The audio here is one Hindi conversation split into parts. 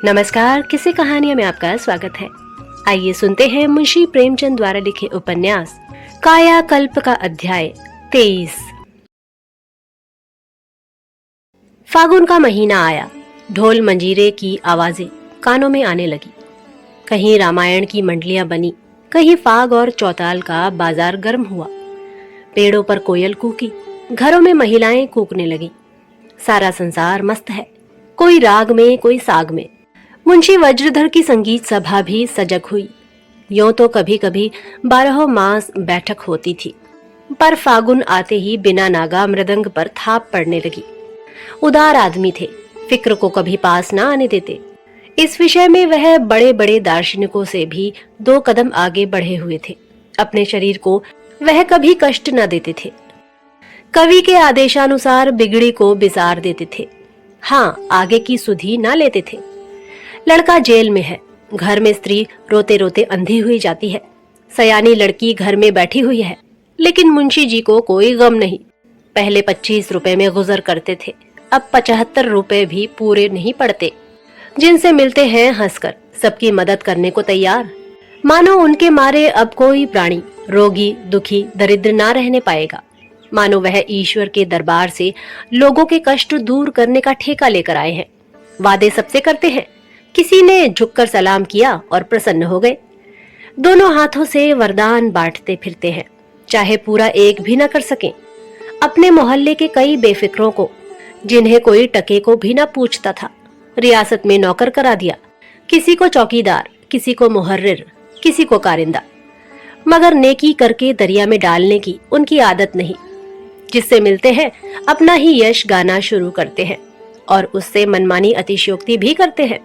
नमस्कार, किसी कहानियों में आपका स्वागत है। आइए सुनते हैं मुंशी प्रेमचंद द्वारा लिखे उपन्यास कायाकल्प का अध्याय 23। फागुन का महीना आया। ढोल मंजीरे की आवाजें कानों में आने लगी। कहीं रामायण की मंडलियां बनी, कहीं फाग और चौताल का बाजार गर्म हुआ। पेड़ों पर कोयल कूकी, घरों में महिलाएं कूकने लगी। सारा संसार मस्त है, कोई राग में कोई साग में। मुंशी वज्रधर की संगीत सभा भी सजग हुई। यों तो कभी कभी 12 मास बैठक होती थी, पर फागुन आते ही बिना नागा मृदंग पर थाप पड़ने लगी। उदार आदमी थे, फिक्र को कभी पास न आने देते। इस विषय में वह बड़े बड़े दार्शनिकों से भी 2 कदम आगे बढ़े हुए थे। अपने शरीर को वह कभी कष्ट न देते थे। कवि के आदेशानुसार बिगड़ी को बिसार देते थे। हाँ, आगे की सुधि न लेते थे। लड़का जेल में है, घर में स्त्री रोते रोते अंधी हुई जाती है। सयानी लड़की घर में बैठी हुई है, लेकिन मुंशी जी को कोई गम नहीं। पहले 25 रुपए में गुजर करते थे, अब 75 रुपए भी पूरे नहीं पड़ते। जिनसे मिलते हैं हंसकर, सबकी मदद करने को तैयार। मानो उनके मारे अब कोई प्राणी रोगी, दुखी, दरिद्र ना रहने पाएगा। मानो वह ईश्वर के दरबार से लोगों के कष्ट दूर करने का ठेका लेकर आए हैं। वादे सबसे करते हैं। किसी ने झुककर सलाम किया और प्रसन्न हो गए। दोनों हाथों से वरदान बांटते फिरते हैं, चाहे पूरा एक भी न कर सकें। अपने मोहल्ले के कई बेफिक्रों को, जिन्हें कोई टके को भी न पूछता था, रियासत में नौकर करा दिया। किसी को चौकीदार, किसी को मुहर्रिर, किसी को कारिंदा। मगर नेकी करके दरिया में डालने की उनकी आदत नहीं। जिससे मिलते हैं अपना ही यश गाना शुरू करते हैं और उससे मनमानी अतिशयोक्ति भी करते हैं।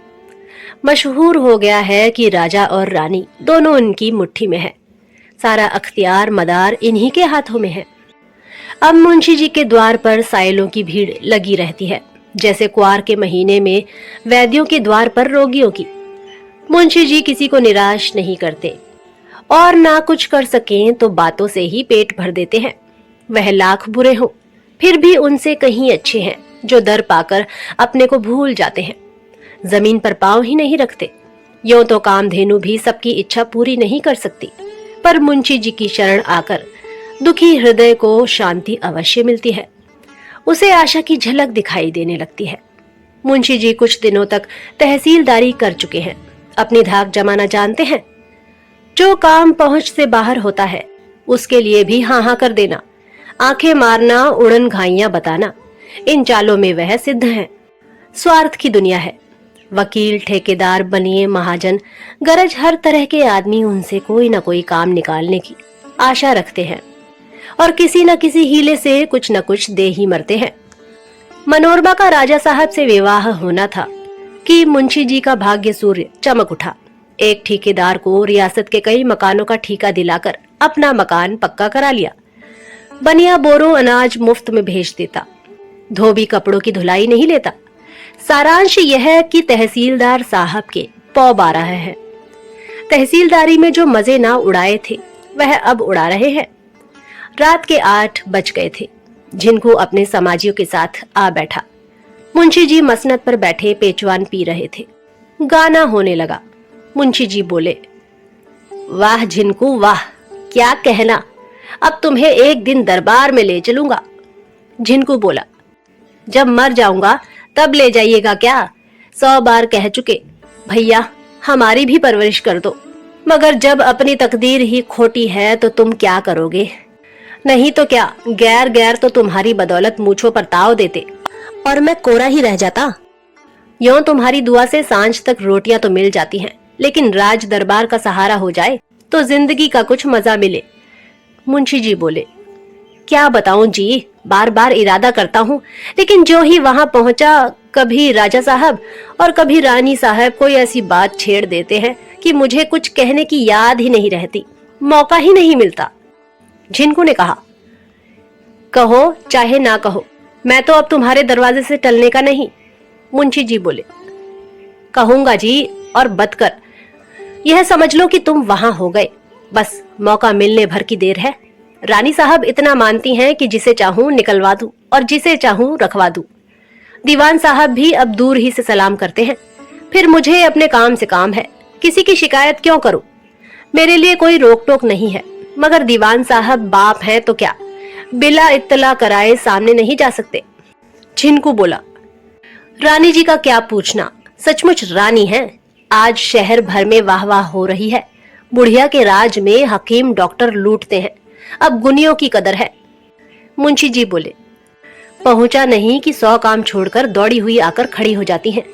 मशहूर हो गया है कि राजा और रानी दोनों उनकी मुट्ठी में है। सारा अख्तियार मदार इन्हीं के हाथों में है। अब मुंशी जी के द्वार पर साइलों की भीड़ लगी रहती है, जैसे क्वार के महीने में वैद्यों के द्वार पर रोगियों की। मुंशी जी किसी को निराश नहीं करते, और ना कुछ कर सकें तो बातों से ही पेट भर देते हैं। वह लाख बुरे हो, फिर भी उनसे कहीं अच्छे हैं, जो दर पाकर अपने को भूल जाते हैं, जमीन पर पांव ही नहीं रखते। यों तो कामधेनु भी सबकी इच्छा पूरी नहीं कर सकती, पर मुंशी जी की शरण आकर दुखी हृदय को शांति अवश्य मिलती है। उसे आशा की झलक दिखाई देने लगती है। मुंशी जी कुछ दिनों तक तहसीलदारी कर चुके हैं, अपनी धाक जमाना जानते हैं। जो काम पहुंच से बाहर होता है, उसके लिए भी हाँ हाँ कर देना, आंखें मारना, उड़न घाइयां बताना, इन चालों में वह सिद्ध हैं। स्वार्थ की दुनिया है। वकील, ठेकेदार, बनिए, महाजन, गरज हर तरह के आदमी उनसे कोई न कोई काम निकालने की आशा रखते हैं और किसी न किसी हीले से कुछ न कुछ दे ही मरते हैं। मनोरमा का राजा साहब से विवाह होना था कि मुंशी जी का भाग्य सूर्य चमक उठा। एक ठेकेदार को रियासत के कई मकानों का ठेका दिलाकर अपना मकान पक्का करा लिया। बनिया बोरों अनाज मुफ्त में भेज देता, धोबी कपड़ों की धुलाई नहीं लेता। सारांश यह है कि तहसीलदार साहब के पौ 12 है। तहसीलदारी में जो मजे ना उड़ाए थे, वह अब उड़ा रहे हैं। रात के 8 बज गए थे। जिनको अपने समाजियों के साथ आ बैठा। मुंशी जी मसनद पर बैठे पेचवान पी रहे थे। गाना होने लगा। मुंशी जी बोले, वाह झिनको वाह, क्या कहना, अब तुम्हें एक दिन दरबार में ले चलूंगा। झिनको बोला, जब मर जाऊंगा तब ले जाइएगा क्या? 100 बार कह चुके, भैया हमारी भी परवरिश कर दो। मगर जब अपनी तकदीर ही खोटी है तो तुम क्या करोगे? नहीं तो क्या, गैर गैर तो तुम्हारी बदौलत मूछों पर ताव देते और मैं कोरा ही रह जाता। यों तुम्हारी दुआ से सांझ तक रोटियां तो मिल जाती हैं, लेकिन राज दरबार का सहारा हो जाए तो जिंदगी का कुछ मजा मिले। मुंशी जी बोले, क्या बताऊं जी, बार बार इरादा करता हूँ, लेकिन जो ही वहां पहुंचा, कभी राजा साहब और कभी रानी साहब कोई ऐसी बात छेड़ देते हैं कि मुझे कुछ कहने की याद ही नहीं रहती, मौका ही नहीं मिलता। झिनको ने कहा, कहो चाहे ना कहो, मैं तो अब तुम्हारे दरवाजे से टलने का नहीं। मुंशी जी बोले, कहूंगा जी, और बदकर यह समझ लो कि तुम वहां हो गए, बस मौका मिलने भर की देर है। रानी साहब इतना मानती हैं कि जिसे चाहूं निकलवा दूं और जिसे चाहूं रखवा दूं। दीवान साहब भी अब दूर ही से सलाम करते हैं, फिर मुझे अपने काम से काम है, किसी की शिकायत क्यों करूं? मेरे लिए कोई रोक टोक नहीं है, मगर दीवान साहब बाप हैं तो क्या बिला इत्तला कराए सामने नहीं जा सकते? झिनकू बोला, रानी जी का क्या पूछना, सचमुच रानी है। आज शहर भर में वाह वाह हो रही है। बुढ़िया के राज में हकीम डॉक्टर लूटते हैं, अब गुनियों की कदर है। मुंशी जी बोले, पहुंचा नहीं कि 100 काम छोड़कर दौड़ी हुई आकर खड़ी हो जाती हैं।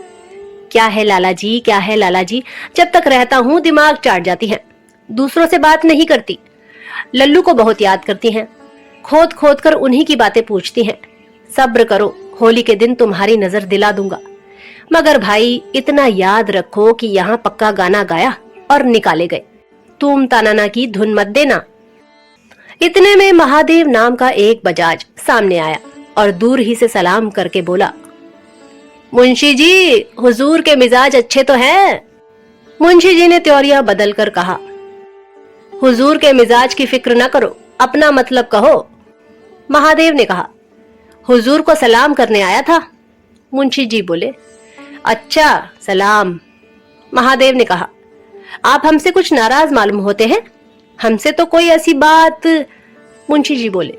क्या है लाला जी, क्या है लाला जी, जब तक रहता हूं दिमाग चाट जाती हैं। दूसरों से बात नहीं करती, लल्लू को बहुत याद करती हैं, खोद खोद कर उन्हीं की बातें पूछती हैं। सब्र करो, होली के दिन तुम्हारी नजर दिला दूंगा। मगर भाई इतना याद रखो कि यहाँ पक्का गाना गाया और निकाले गए, तुम तानाना की धुन मत देना। इतने में महादेव नाम का एक बजाज सामने आया और दूर ही से सलाम करके बोला, मुंशी जी, हुजूर के मिजाज अच्छे तो हैं? मुंशी जी ने त्योरिया बदल कर कहा, हुजूर के मिजाज की फिक्र न करो, अपना मतलब कहो। महादेव ने कहा, हुजूर को सलाम करने आया था। मुंशी जी बोले, अच्छा सलाम। महादेव ने कहा, आप हमसे कुछ नाराज मालूम होते हैं? हमसे तो कोई ऐसी बात। मुंशी जी बोले,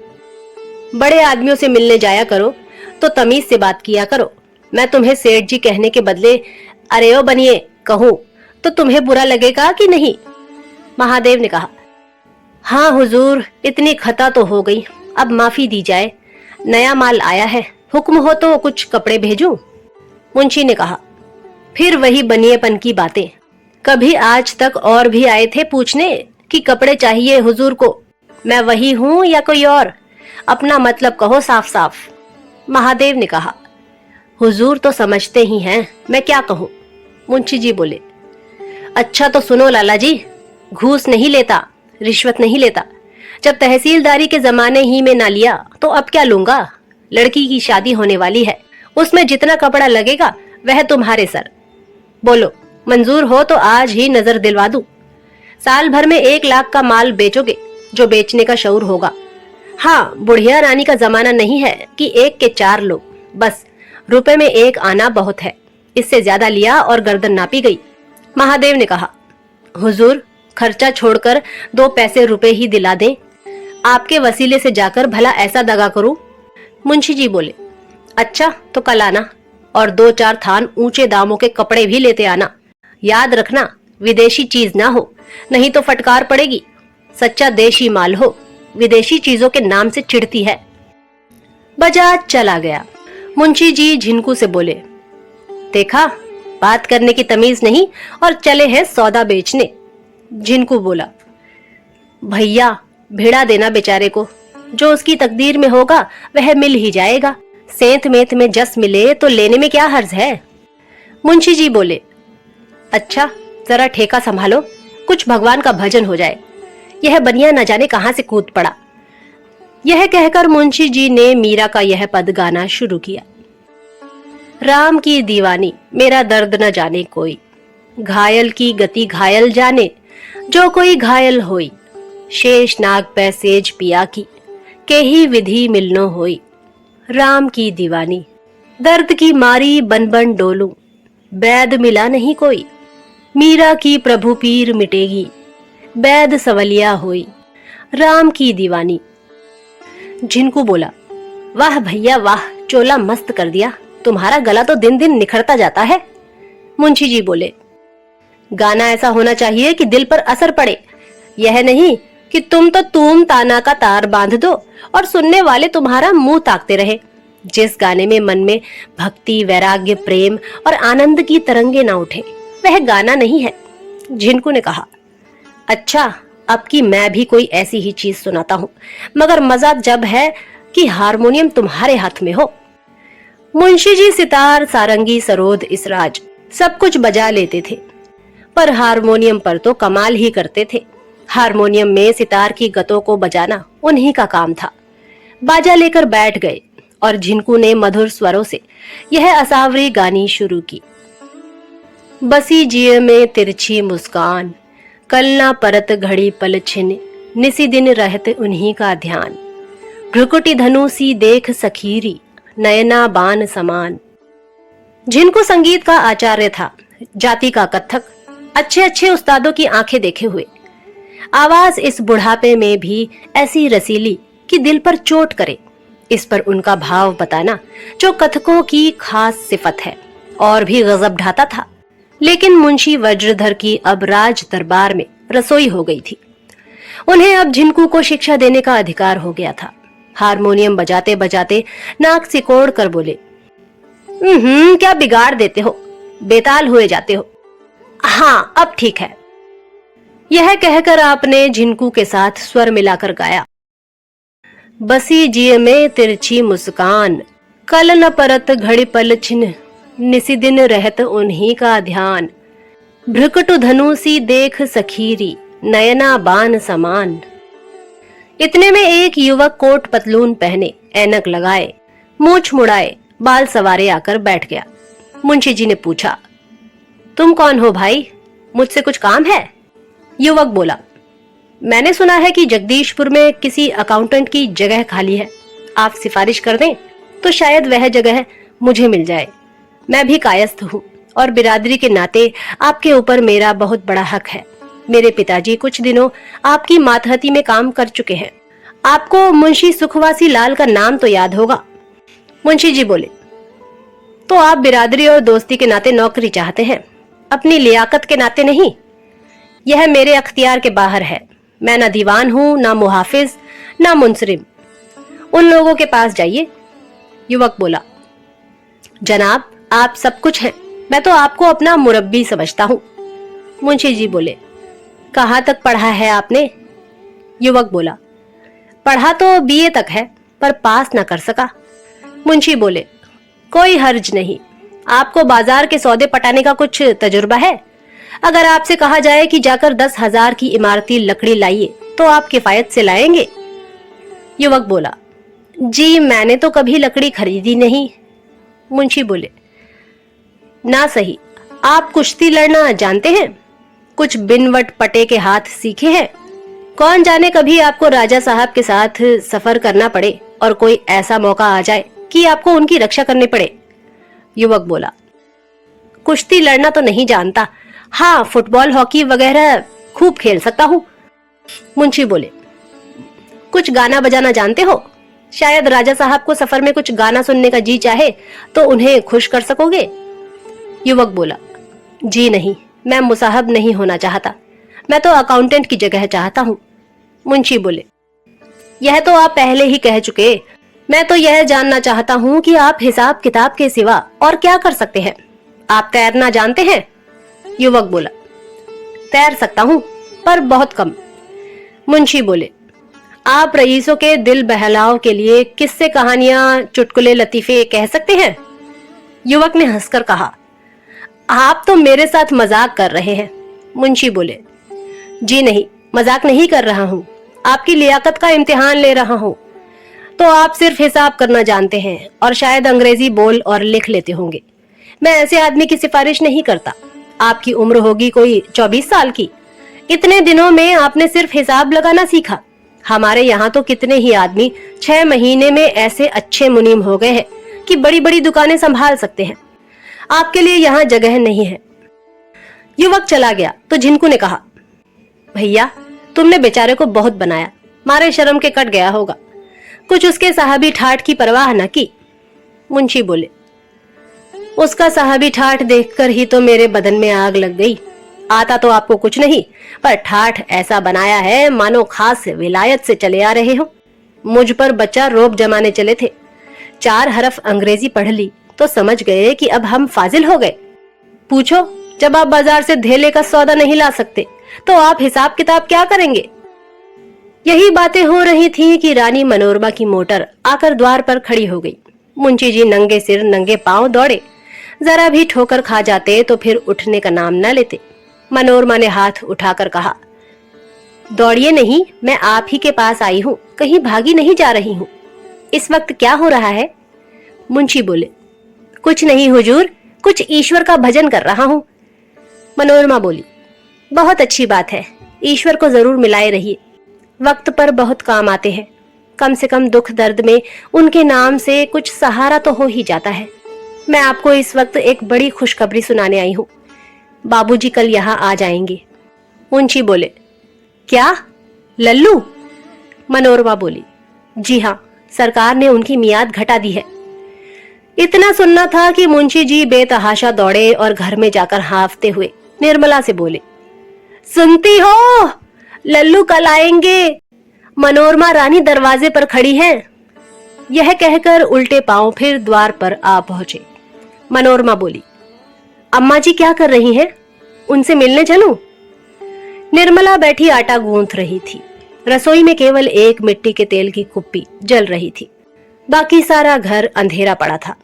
बड़े आदमियों से मिलने जाया करो तो तमीज से बात किया करो। मैं तुम्हें सेठ जी कहने के बदले अरे ओ बनिए कहूं तो तुम्हें बुरा लगेगा कि नहीं? महादेव ने कहा, हाँ हुजूर, इतनी खता तो हो गई, अब माफी दी जाए। नया माल आया है, हुक्म हो तो कुछ कपड़े भेजूं? मुंशी ने कहा, फिर वही बनिएपन की बातें। कभी आज तक और भी आए थे पूछने कि कपड़े चाहिए हुजूर को? मैं वही हूं या कोई और? अपना मतलब कहो साफ साफ। महादेव ने कहा, हुजूर तो समझते ही हैं, मैं क्या कहूं? मुंशी जी बोले, अच्छा तो सुनो लाला जी, घूस नहीं लेता, रिश्वत नहीं लेता। जब तहसीलदारी के जमाने ही में ना लिया तो अब क्या लूंगा? लड़की की शादी होने वाली है, उसमें जितना कपड़ा लगेगा वह तुम्हारे सर। बोलो, मंजूर हो तो आज ही नजर दिलवा दूं। साल भर में 1 लाख का माल बेचोगे, जो बेचने का शऊर होगा। हाँ, बुढ़िया रानी का जमाना नहीं है कि 1 के 4 लो, बस रुपए में 1 आना बहुत है। इससे ज्यादा लिया और गर्दन नापी गई। महादेव ने कहा, हुजूर खर्चा छोड़कर 2 पैसे रुपए ही दिला दें, आपके वसीले से जाकर भला ऐसा दगा करूं? मुंशी जी बोले, अच्छा तो कल आना और 2-4 थान ऊंचे दामों के कपड़े भी लेते आना। याद रखना, विदेशी चीज ना हो, नहीं तो फटकार पड़ेगी। सच्चा देशी माल हो, विदेशी चीजों के नाम से चिढ़ती है। बजाज चला गया। मुंशी जी झिनकू से बोले, देखा, बात करने की तमीज नहीं और चले हैं सौदा बेचने। झिनकू बोला, भैया भिड़ा देना बेचारे को, जो उसकी तकदीर में होगा वह मिल ही जाएगा। सेंत मेत में जस मिले तो लेने में क्या हर्ज है? मुंशी जी बोले, अच्छा जरा ठेका संभालो, कुछ भगवान का भजन हो जाए। यह बनिया न जाने कहां से कूद पड़ा। यह कहकर मुंशी जी ने मीरा का यह पद गाना शुरू किया। राम की दीवानी, मेरा दर्द न जाने कोई, घायल की गति घायल जाने, जो कोई घायल होई। शेष नाग पै सेज पिया की, के ही विधि मिलनो होई। राम की दीवानी, दर्द की मारी बन बन डोलूं, बैद मिला नहीं कोई। मीरा की प्रभु पीर मिटेगी, बैद सवलिया होई। राम की दीवानी। झिनकू बोला, वाह भैया वाह, चोला मस्त कर दिया, तुम्हारा गला तो दिन दिन निखरता जाता है। मुंशी जी बोले, गाना ऐसा होना चाहिए कि दिल पर असर पड़े, यह नहीं कि तुम तो तूम ताना का तार बांध दो और सुनने वाले तुम्हारा मुंह ताकते रहे। जिस गाने में मन में भक्ति, वैराग्य, प्रेम और आनंद की तरंगे ना उठे, वह गाना नहीं है। झिनकू ने कहा, अच्छा अब की मैं भी कोई ऐसी ही चीज सुनाता हूँ, मगर मजा जब है कि हारमोनियम तुम्हारे हाथ में हो। मुंशी जी सितार, सारंगी, सरोद, इसराज सब कुछ बजा लेते थे, पर हारमोनियम पर तो कमाल ही करते थे। हारमोनियम में सितार की गतों को बजाना उन्हीं का काम था। बाजा लेकर बैठ गए और झिनकू ने मधुर स्वरों से यह असावरी गानी शुरू की। बसी जिये में तिरछी मुस्कान, कल ना परत घड़ी पल छिन, निसी दिन रहत उन्हीं का ध्यान। भ्रुकुटी धनुसी देख सखीरी, नयना बान समान। झिनकू संगीत का आचार्य था, जाति का कत्थक, अच्छे अच्छे उस्तादों की आंखें देखे हुए। आवाज इस बुढ़ापे में भी ऐसी रसीली कि दिल पर चोट करे। इस पर उनका भाव बताना जो कथकों की खास सिफत है और भी गजब ढाता था। लेकिन मुंशी वज्रधर की अब राज दरबार में रसोई हो गई थी। उन्हें अब झिनकू को शिक्षा देने का अधिकार हो गया था। हारमोनियम बजाते बजाते नाक सिकोड़ कर बोले, क्या बिगाड़ देते हो, बेताल हुए जाते हो। हाँ, अब ठीक है। यह कहकर आपने झिनकू के साथ स्वर मिलाकर गाया, बसी जिय में तिरछी मुस्कान, कल न परत घड़ी पल छिन, निसी दिन रहत उन्हीं का ध्यान, भ्रकटु धनु सी देख सखीरी, नयना बान समान। इतने में एक युवक कोट पतलून पहने, ऐनक लगाए, मूछ मुड़ाए, बाल सवारे आकर बैठ गया। मुंशी जी ने पूछा, तुम कौन हो भाई, मुझसे कुछ काम है? युवक बोला, मैंने सुना है कि जगदीशपुर में किसी अकाउंटेंट की जगह खाली है। आप सिफारिश कर दें तो शायद वह जगह मुझे मिल जाए। मैं भी कायस्थ हूँ और बिरादरी के नाते आपके ऊपर मेरा बहुत बड़ा हक है। मेरे पिताजी कुछ दिनों आपकी मातहती में काम कर चुके हैं। आपको मुंशी सुखवासी लाल का नाम तो याद होगा। मुंशी जी बोले, तो आप बिरादरी और दोस्ती के नाते नौकरी चाहते हैं, अपनी लियाकत के नाते नहीं। यह मेरे अख्तियार के बाहर है। मैं ना दीवान हूँ, ना मुहाफिज, ना मुंसरिम। उन लोगों के पास जाइए। युवक बोला, जनाब आप सब कुछ हैं, मैं तो आपको अपना मुरब्बी समझता हूँ। मुंशी जी बोले, कहाँ तक पढ़ा है आपने? युवक बोला, पढ़ा तो बीए तक है, पर पास न कर सका। मुंशी बोले, कोई हर्ज नहीं। आपको बाजार के सौदे पटाने का कुछ तजुर्बा है? अगर आपसे कहा जाए कि जाकर 10,000 की इमारती लकड़ी लाइए तो आप किफायत से लाएंगे? युवक बोला, जी मैंने तो कभी लकड़ी खरीदी नहीं। मुंशी बोले, ना सही, आप कुश्ती लड़ना जानते हैं? कुछ बिनवट पटे के हाथ सीखे हैं? कौन जाने कभी आपको राजा साहब के साथ सफर करना पड़े और कोई ऐसा मौका आ जाए कि आपको उनकी रक्षा करनी पड़े। युवक बोला, कुश्ती लड़ना तो नहीं जानता, हाँ फुटबॉल हॉकी वगैरह खूब खेल सकता हूँ। मुंशी बोले, कुछ गाना बजाना जानते हो? शायद राजा साहब को सफर में कुछ गाना सुनने का जी चाहे तो उन्हें खुश कर सकोगे। युवक बोला, जी नहीं, मैं मुसाहब नहीं होना चाहता, मैं तो अकाउंटेंट की जगह चाहता हूँ। मुंशी बोले, यह तो आप पहले ही कह चुके। मैं तो यह जानना चाहता हूँ कि आप हिसाब किताब के सिवा और क्या कर सकते हैं? आप तैरना जानते हैं? युवक बोला, तैर सकता हूँ पर बहुत कम। मुंशी बोले, आप रईसों के दिल बहलाव के लिए किस्से कहानियां चुटकुले लतीफे कह सकते हैं? युवक ने हंसकर कहा, आप तो मेरे साथ मजाक कर रहे हैं। मुंशी बोले, जी नहीं, मजाक नहीं कर रहा हूँ, आपकी लियाकत का इम्तिहान ले रहा हूँ। तो आप सिर्फ हिसाब करना जानते हैं और शायद अंग्रेजी बोल और लिख लेते होंगे। मैं ऐसे आदमी की सिफारिश नहीं करता। आपकी उम्र होगी कोई 24 साल की। इतने दिनों में आपने सिर्फ हिसाब लगाना सीखा। हमारे यहाँ तो कितने ही आदमी 6 महीने में ऐसे अच्छे मुनीम हो गए हैं कि बड़ी बड़ी दुकानें संभाल सकते हैं। आपके लिए यहाँ जगह नहीं है। युवक चला गया तो झिनकू ने कहा, भैया तुमने बेचारे को बहुत बनाया, मारे शर्म के कट गया होगा। कुछ उसके साहबी ठाठ की परवाह न की। मुंशी बोले, उसका साहबी ठाठ देखकर ही तो मेरे बदन में आग लग गई। आता तो आपको कुछ नहीं, पर ठाठ ऐसा बनाया है मानो खास विलायत से चले आ रहे हो। मुझ पर बच्चा रोब जमाने चले थे। 4 हरफ अंग्रेजी पढ़ ली तो समझ गए कि अब हम फाजिल हो गए। पूछो, जब आप बाजार से धेले का सौदा नहीं ला सकते तो आप हिसाब किताब क्या करेंगे? यही बातें हो रही थी कि रानी मनोरमा की मोटर आकर द्वार पर खड़ी हो गई। मुंशी जी नंगे सिर नंगे पांव दौड़े। जरा भी ठोकर खा जाते तो फिर उठने का नाम न लेते। मनोरमा ने हाथ उठाकर कहा, दौड़िए नहीं, मैं आप ही के पास आई हूँ, कहीं भागी नहीं जा रही हूँ। इस वक्त क्या हो रहा है? मुंशी बोले, कुछ नहीं हुजूर, कुछ ईश्वर का भजन कर रहा हूँ। मनोरमा बोली, बहुत अच्छी बात है, ईश्वर को जरूर मिलाए रहिए। वक्त पर बहुत काम आते हैं। कम से कम दुख दर्द में उनके नाम से कुछ सहारा तो हो ही जाता है। मैं आपको इस वक्त एक बड़ी खुशखबरी सुनाने आई हूँ। बाबूजी कल यहाँ आ जाएंगे। मुंशी बोले, क्या लल्लू? मनोरमा बोली, जी हाँ, सरकार ने उनकी मियाद घटा दी है। इतना सुनना था कि मुंशी जी बेतहाशा दौड़े और घर में जाकर हांफते हुए निर्मला से बोले, सुनती हो, लल्लू कल आएंगे, मनोरमा रानी दरवाजे पर खड़ी है। यह कहकर उल्टे पांव फिर द्वार पर आ पहुंचे। मनोरमा बोली, अम्मा जी क्या कर रही हैं? उनसे मिलने चलूं? निर्मला बैठी आटा गूंथ रही थी। रसोई में केवल एक मिट्टी के तेल की कुप्पी जल रही थी, बाकी सारा घर अंधेरा पड़ा था।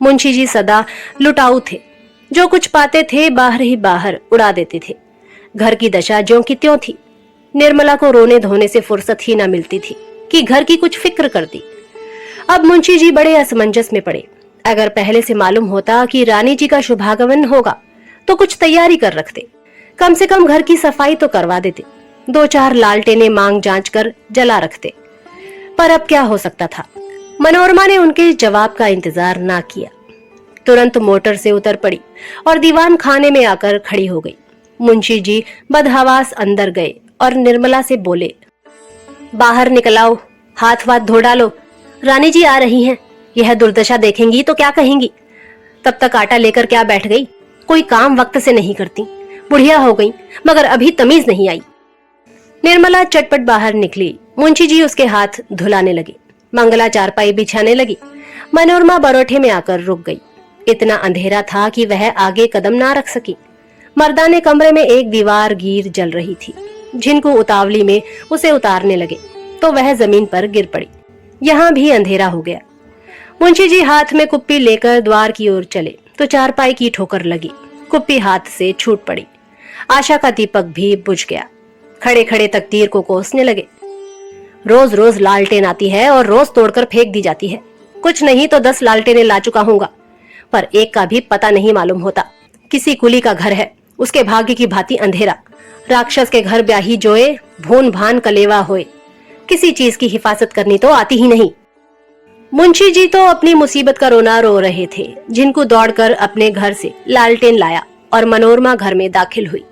मुंशी जी सदा लुटाऊ थे, जो कुछ पाते थे बाहर ही बाहर उड़ा देते थे। घर की दशा ज्यों की त्यों थी। निर्मला को रोने धोने से फुर्सत ही न मिलती थी कि घर की कुछ फिक्र करती। अब मुंशी जी बड़े असमंजस में पड़े। अगर पहले से मालूम होता कि रानी जी का शुभागमन होगा तो कुछ तैयारी कर रखते, कम से कम घर की सफाई तो करवा देते, 2-4 लालटेनें मांग जांच कर जला रखते। पर अब क्या हो सकता था। मनोरमा ने उनके जवाब का इंतजार ना किया, तुरंत मोटर से उतर पड़ी और दीवान खाने में आकर खड़ी हो गई। मुंशी जी बदहवास अंदर गए और निर्मला से बोले, बाहर निकल आओ, हाथ वाथ धो डालो, रानी जी आ रही हैं। यह दुर्दशा देखेंगी तो क्या कहेंगी? तब तक आटा लेकर क्या बैठ गई? कोई काम वक्त से नहीं करती, बुढ़िया हो गई, मगर अभी तमीज नहीं आई। निर्मला चटपट बाहर निकली। मुंशी जी उसके हाथ धुलाने लगे। मंगला चारपाई बिछाने लगी। मनोरमा बरोठे में आकर रुक गई। इतना अंधेरा था कि वह आगे कदम ना रख सकी। मर्दाने कमरे में एक दीवार गीर जल रही थी। जिनको उतावली में उसे उतारने लगे तो वह जमीन पर गिर पड़ी। यहाँ भी अंधेरा हो गया। मुंशी जी हाथ में कुप्पी लेकर द्वार की ओर चले तो चारपाई की ठोकर लगी। कुप्पी हाथ से छूट पड़ी। आशा का दीपक भी बुझ गया। खड़े खड़े तकदीर को कोसने लगे। रोज रोज लालटेन आती है और रोज तोड़कर फेंक दी जाती है। कुछ नहीं तो 10 लालटेनें ला चुका हूँगा, पर एक का भी पता नहीं मालूम होता। किसी कुली का घर है, उसके भाग्य की भांति अंधेरा। राक्षस के घर ब्याही जोए, भून भान कलेवा होए। किसी चीज की हिफाजत करनी तो आती ही नहीं। मुंशी जी तो अपनी मुसीबत का रोना रो रहे थे। जिनको दौड़कर अपने घर से लालटेन लाया और मनोरमा घर में दाखिल हुई।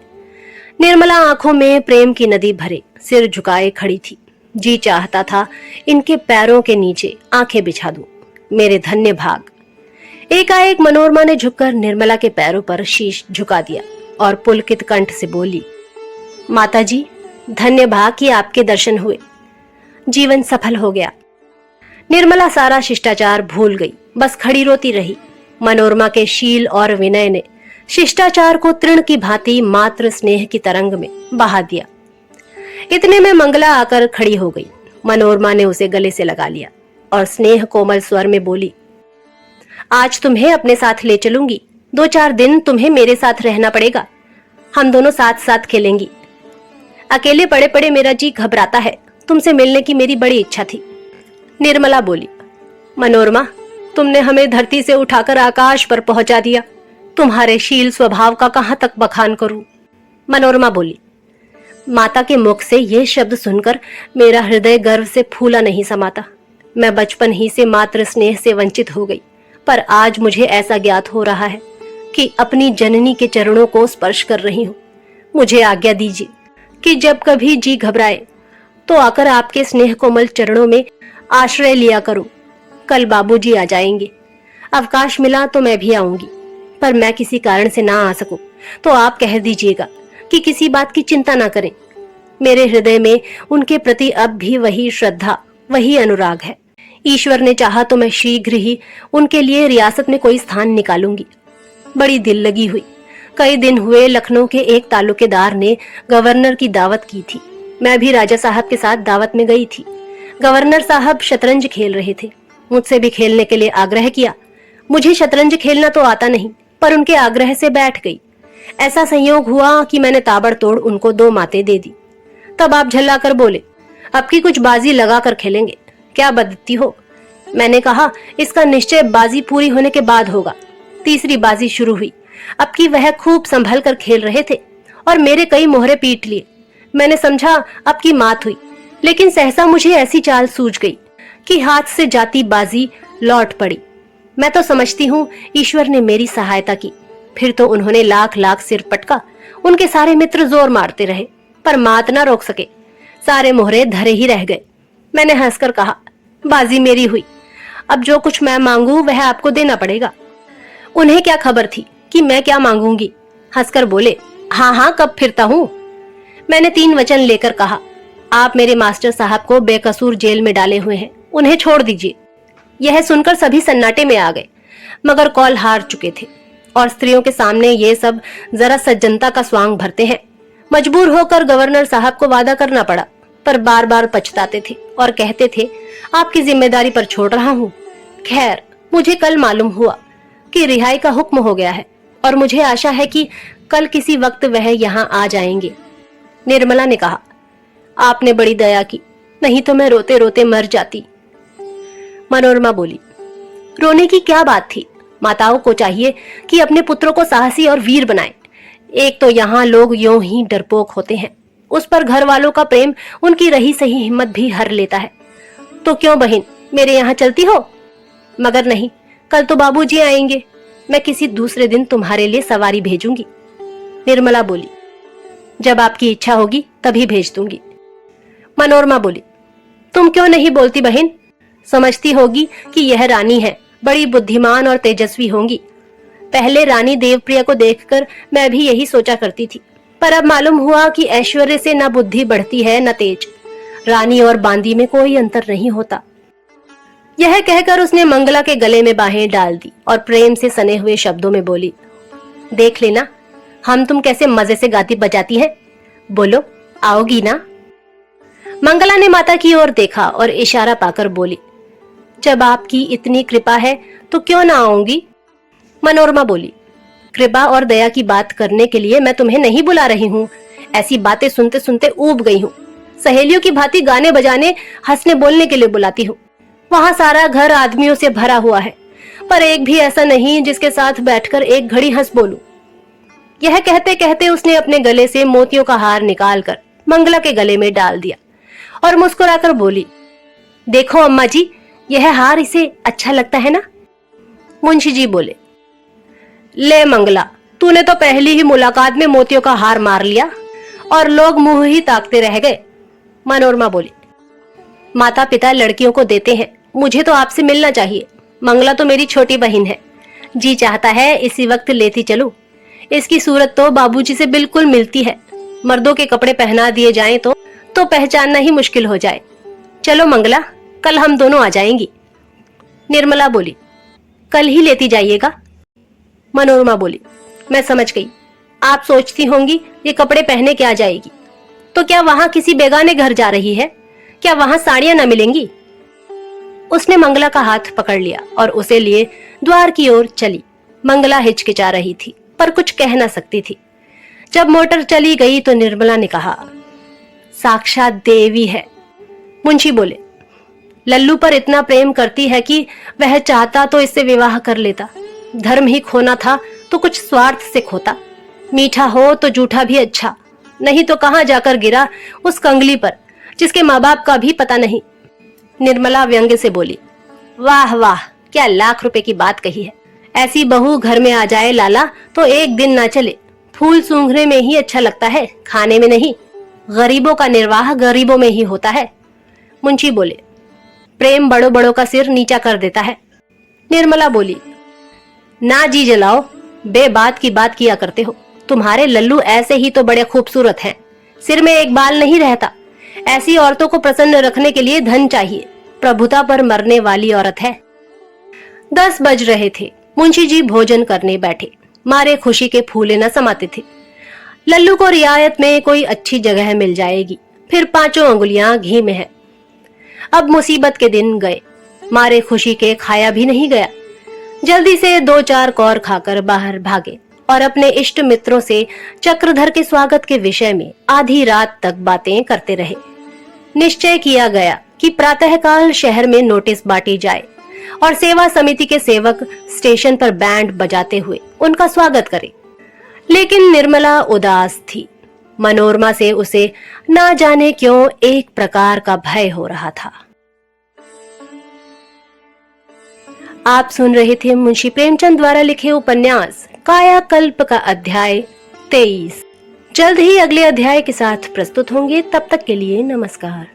निर्मला आंखों में प्रेम की नदी भरे सिर झुकाए खड़ी थी। जी चाहता था इनके पैरों के नीचे आंखें बिछा दूं। मेरे धन्य भाग। एकाएक मनोरमा ने झुककर निर्मला के पैरों पर शीश झुका दिया और पुलकित कंठ से बोली, माताजी, धन्य भाग कि आपके दर्शन हुए। जीवन सफल हो गया। निर्मला सारा शिष्टाचार भूल गई, बस खड़ी रोती रही। मनोरमा के शील और विनय ने शिष्टाचार को तृण की भांति मात्र स्नेह की तरंग में बहा दिया। इतने में मंगला आकर खड़ी हो गई। मनोरमा ने उसे गले से लगा लिया और स्नेह कोमल स्वर में बोली, आज तुम्हें अपने साथ ले चलूंगी। 2-4 दिन तुम्हें मेरे साथ रहना पड़ेगा। हम दोनों साथ साथ खेलेंगी। अकेले पड़े पड़े मेरा जी घबराता है। तुमसे मिलने की मेरी बड़ी इच्छा थी। निर्मला बोली, मनोरमा, तुमने हमें धरती से उठाकर आकाश पर पहुंचा दिया। तुम्हारे शील स्वभाव का कहां तक बखान करूं। मनोरमा बोली, माता के मुख से ये शब्द सुनकर मेरा हृदय गर्व से फूला नहीं समाता। मैं बचपन ही से मात्र स्नेह से वंचित हो गई, पर आज मुझे ऐसा ज्ञात हो रहा है कि अपनी जननी के चरणों को स्पर्श कर रही हूँ। मुझे आज्ञा दीजिए कि जब कभी जी घबराए तो आकर आपके स्नेह कोमल चरणों में आश्रय लिया करूं। कल बाबूजी आ जाएंगे। अवकाश मिला तो मैं भी आऊंगी, पर मैं किसी कारण से ना आ सकूं तो आप कह दीजिएगा कि किसी बात की चिंता ना करें। मेरे हृदय में उनके प्रति अब भी वही श्रद्धा, वही अनुराग है। ईश्वर ने चाहा तो मैं शीघ्र ही उनके लिए रियासत में कोई स्थान निकालूंगी। बड़ी दिल लगी हुई। कई दिन हुए लखनऊ के एक तालुकेदार ने गवर्नर की दावत की थी। मैं भी राजा साहब के साथ दावत में गई थी। गवर्नर साहब शतरंज खेल रहे थे। मुझसे भी खेलने के लिए आग्रह किया। मुझे शतरंज खेलना तो आता नहीं, पर उनके आग्रह से बैठ गई। ऐसा संयोग हुआ कि मैंने ताबड़तोड़ उनको 2 मातें दे दी। तब आप झल्ला कर बोले, अब की कुछ बाजी लगा कर खेलेंगे। क्या बदती हो। मैंने कहा, इसका निश्चय बाजी पूरी होने के बाद होगा। तीसरी बाजी शुरू हुई। अब की वह खूब संभल कर खेल रहे थे और मेरे कई मोहरे पीट लिए। मैंने समझा अब की मात हुई, लेकिन सहसा मुझे ऐसी चाल सूझ गई कि हाथ से जाती बाजी लौट पड़ी। मैं तो समझती हूँ ईश्वर ने मेरी सहायता की। फिर तो उन्होंने लाख लाख सिर पटका। उनके सारे मित्र जोर मारते रहे पर मात ना रोक सके। सारे मोहरे धरे ही रह गए। मैंने हंसकर कहा, बाजी मेरी हुई, अब जो कुछ मैं मांगू वह आपको देना पड़ेगा। उन्हें क्या खबर थी कि मैं क्या मांगूंगी। हंसकर बोले, हाँ हाँ कब फिरता हूँ। मैंने 3 वचन लेकर कहा, आप मेरे मास्टर साहब को बेकसूर जेल में डाले हुए हैं, उन्हें छोड़ दीजिए। यह सुनकर सभी सन्नाटे में आ गए, मगर कौल हार चुके थे और स्त्रियों के सामने ये सब जरा सज्जनता का स्वांग भरते हैं। मजबूर होकर गवर्नर साहब को वादा करना पड़ा, पर बार बार पछताते थे और कहते थे, आपकी जिम्मेदारी पर छोड़ रहा हूँ। खैर, मुझे कल मालूम हुआ कि रिहाई का हुक्म हो गया है और मुझे आशा है कि कल किसी वक्त वह यहाँ आ जाएंगे। निर्मला ने कहा, आपने बड़ी दया की, नहीं तो मैं रोते रोते मर जाती। मनोरमा बोली, रोने की क्या बात थी। माताओं को चाहिए कि अपने पुत्रों को साहसी और वीर बनाए। एक तो यहाँ लोग यूं ही डरपोक होते हैं, उस पर घर वालों का प्रेम उनकी रही सही हिम्मत भी हर लेता है। तो क्यों बहन, मेरे यहाँ चलती हो? मगर नहीं, कल तो बाबूजी आएंगे, मैं किसी दूसरे दिन तुम्हारे लिए सवारी भेजूंगी। निर्मला बोली, जब आपकी इच्छा होगी तभी भेज दूंगी। मनोरमा बोली, तुम क्यों नहीं बोलती बहन? समझती होगी कि यह रानी है, बड़ी बुद्धिमान और तेजस्वी होंगी। पहले रानी देवप्रिया को देखकर मैं भी यही सोचा करती थी, पर अब मालूम हुआ कि ऐश्वर्य से न बुद्धि बढ़ती है न तेज। रानी और बांदी में कोई अंतर नहीं होता। यह कहकर उसने मंगला के गले में बाहें डाल दी और प्रेम से सने हुए शब्दों में बोली, देख लेना हम तुम कैसे मजे से गाती बजाती हैं। बोलो, आओगी ना? मंगला ने माता की ओर देखा और इशारा पाकर बोली, जब आपकी इतनी कृपा है तो क्यों ना आऊंगी। मनोरमा बोली, कृपा और दया की बात करने के लिए मैं तुम्हें नहीं बुला रही हूँ। ऐसी बातें सुनते सुनते ऊब गई हूँ। सहेलियों की भांति गाने बजाने हंसने बोलने के लिए बुलाती हूँ। वहाँ सारा घर आदमियों से भरा हुआ है, पर एक भी ऐसा नहीं जिसके साथ बैठकर एक घड़ी हंस बोलूं। यह कहते कहते उसने अपने गले से मोतियों का हार निकालकर मंगला के गले में डाल दिया और मुस्कुराकर बोली, देखो अम्मा जी, यह हार इसे अच्छा लगता है ना? मुंशी जी बोले, ले मंगला, तूने तो पहली ही मुलाकात में मोतियों का हार मार लिया और लोग मुंह ही ताकते रह गए। मनोरमा बोली, माता पिता लड़कियों को देते हैं, मुझे तो आपसे मिलना चाहिए। मंगला तो मेरी छोटी बहन है, जी चाहता है इसी वक्त लेती चलूं। इसकी सूरत तो बाबूजी से बिल्कुल मिलती है। मर्दों के कपड़े पहना दिए जाएं तो पहचानना ही मुश्किल हो जाए। चलो मंगला, कल हम दोनों आ जाएंगी। निर्मला बोली, कल ही लेती जाइएगा। मनोरमा बोली, मैं समझ गई, आप सोचती होंगी ये कपड़े पहने क्या जाएगी। तो क्या वहां किसी बेगाने घर जा रही है? क्या वहां साड़ियां न मिलेंगी? उसने मंगला का हाथ पकड़ लिया और उसे लिए द्वार की ओर चली। मंगला हिचकिचा रही थी पर कुछ कह न सकती थी। जब मोटर चली गई तो निर्मला ने कहा, साक्षात देवी है। मुंशी बोले, लल्लू पर इतना प्रेम करती है कि वह चाहता तो इससे विवाह कर लेता। धर्म ही खोना था तो कुछ स्वार्थ से खोता। मीठा हो तो जूठा भी अच्छा, नहीं तो कहां जाकर गिरा उस कंगली पर जिसके माँ बाप का भी पता नहीं। निर्मला व्यंग्य से बोली, वाह वाह, क्या लाख रुपए की बात कही है। ऐसी बहू घर में आ जाए लाला तो एक दिन ना चले। फूल सूंघने में ही अच्छा लगता है, खाने में नहीं। गरीबों का निर्वाह गरीबों में ही होता है। मुंशी बोले, प्रेम बड़ों बड़ों का सिर नीचा कर देता है। निर्मला बोली, ना जी जलाओ, बेबात की बात किया करते हो। तुम्हारे लल्लू ऐसे ही तो बड़े खूबसूरत हैं, सिर में एक बाल नहीं रहता। ऐसी औरतों को प्रसन्न रखने के लिए धन चाहिए। प्रभुता पर मरने वाली औरत है। 10 बज रहे थे। मुंशी जी भोजन करने बैठे, मारे खुशी के फूले न समाते थे। लल्लू को रियायत में कोई अच्छी जगह मिल जाएगी, फिर 5 अंगुलियां घी में है। अब मुसीबत के दिन गए, मारे खुशी के खाया भी नहीं गया। जल्दी से 2-4 कौर खाकर बाहर भागे और अपने इष्ट मित्रों से चक्रधर के स्वागत के विषय में आधी रात तक बातें करते रहे। निश्चय किया गया कि प्रातःकाल शहर में नोटिस बांटी जाए और सेवा समिति के सेवक स्टेशन पर बैंड बजाते हुए उनका स्वागत करें। लेकिन निर्मला उदास थी। मनोरमा से उसे ना जाने क्यों एक प्रकार का भय हो रहा था। आप सुन रहे थे मुंशी प्रेमचंद द्वारा लिखे उपन्यास कायाकल्प का अध्याय 23 जल्द ही अगले अध्याय के साथ प्रस्तुत होंगे। तब तक के लिए नमस्कार।